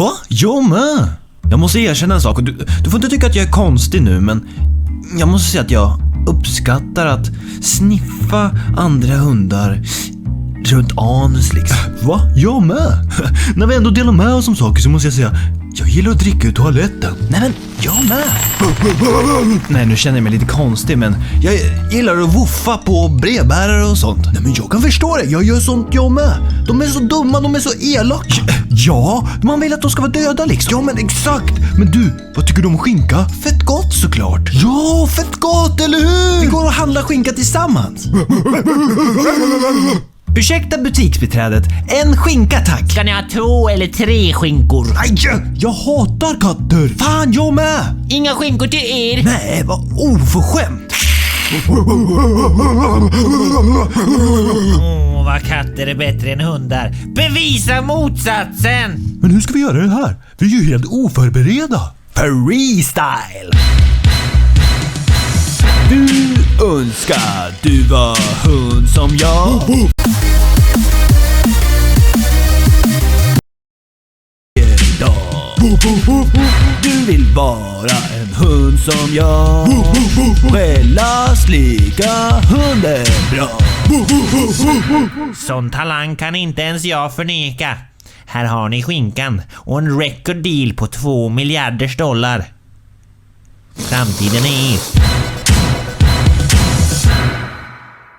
Va? Jag med! Jag måste erkänna en sak, och du får inte tycka att jag är konstig nu, men jag måste säga att jag uppskattar att sniffa andra hundar runt anus liksom. Va? Jag med! När vi ändå delar med oss om saker så måste jag säga, jag gillar att dricka ur toaletten. Nej men, jag med! Nej, nu känner jag mig lite konstig, men jag gillar att woofa på brevbärare och sånt. Nej men jag kan förstå det, jag gör sånt jag med. De är så dumma, de är så elaka. Ja, man vill att de ska vara döda liksom. Ja men exakt. Men du, vad tycker du om skinka? Fett gott såklart. Ja, fett gott, eller hur? Vi går och handlar skinka tillsammans. Ursäkta butiksbiträdet, en skinka tack. Ska ni ha 2 eller 3 skinkor? Aj, jag hatar katter. Fan, jag med. Inga skinkor till er. Nej, vad oförskämt. Vad katter är bättre än hundar. Bevisa motsatsen. Men hur ska vi göra det här? Vi är ju helt oförberedda. Freestyle. Du önskar du var hund som jag. Du vill vara en hund som jag. Skälla, slicka, hunden bra. Sån talang kan inte ens jag förneka. Här har ni skinkan och en record deal på $2 miljarder. Framtiden är